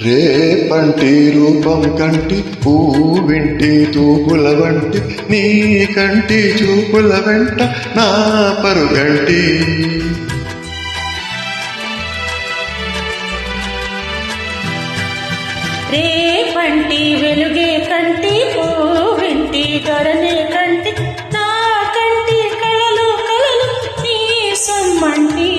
రేపంటి రూపం కంటి పువ్వింటి తూపుల వంటి నీ కంటి చూపుల వెంట నా పరుగంటి రేపంటి వెలుగే కంటి పువ్వింటి ధరణి కంటి నా కంటి కళలు కళలు నీ సమ్మంటి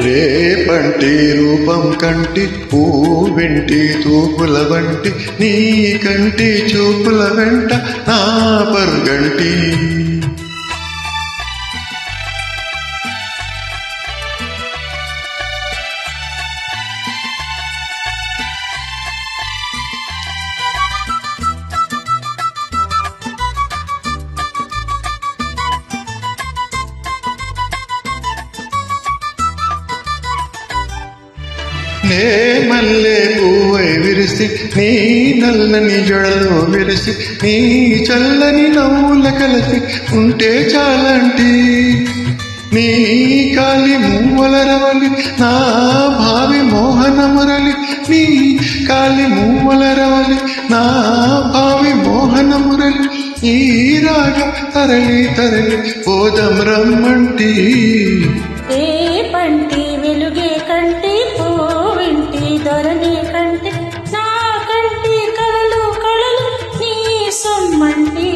రేపంటి రూపం కంటి పువ్వింటి తూపుల వంటి నీ కంటి చూపుల వెంట నా పరుగంటి నే మల్లె పువ్వై విరిసి నీ నల్లని జడలో విరిసి నీ చల్లని నవ్వుల కలిసి ఉంటే చాలంటి నీ కాలి మూవల రవలి నా భావి మోహన మురళి నీ కాలి మూవల రవలి నా భావి మోహన మురళి ఈ రాగ తరలి తరలి పోదం రమ్మంటి రేపంటి వెలుగే కంటి పువ్వింటి ధరణి కంటి నా కంటి కళలు కళలు నీ సొమ్మంటి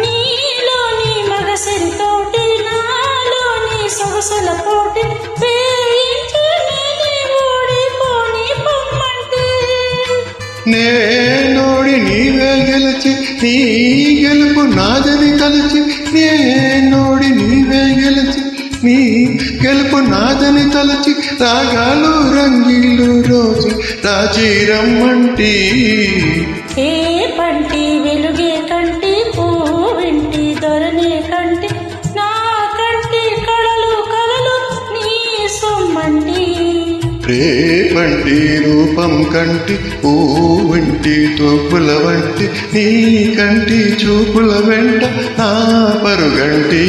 నీలోని మగసిరితోటి నాలోని సొగసుల పోటీ వేయించి నేనే ఓడిపోని పొమ్మంటే నేనోడి నీవే గెలిచి నీ గెలుపు నాదని తలచి నేనోడి నీవే గెలిచి నీ గెలుపు నాదని తలచి రాగాలు రంగీలు రోజు రాజీ రమ్మంటి రేపంటి వెలుగే కంటి పువ్వింటి ధరణి కంటి నా కంటి కళలు కళలు నీ సొమ్మంటి రేపంటి రూపం కంటి పువ్వింటి తూపుల వంటి నీ కంటి చూపుల వెంట నా పరుగంటి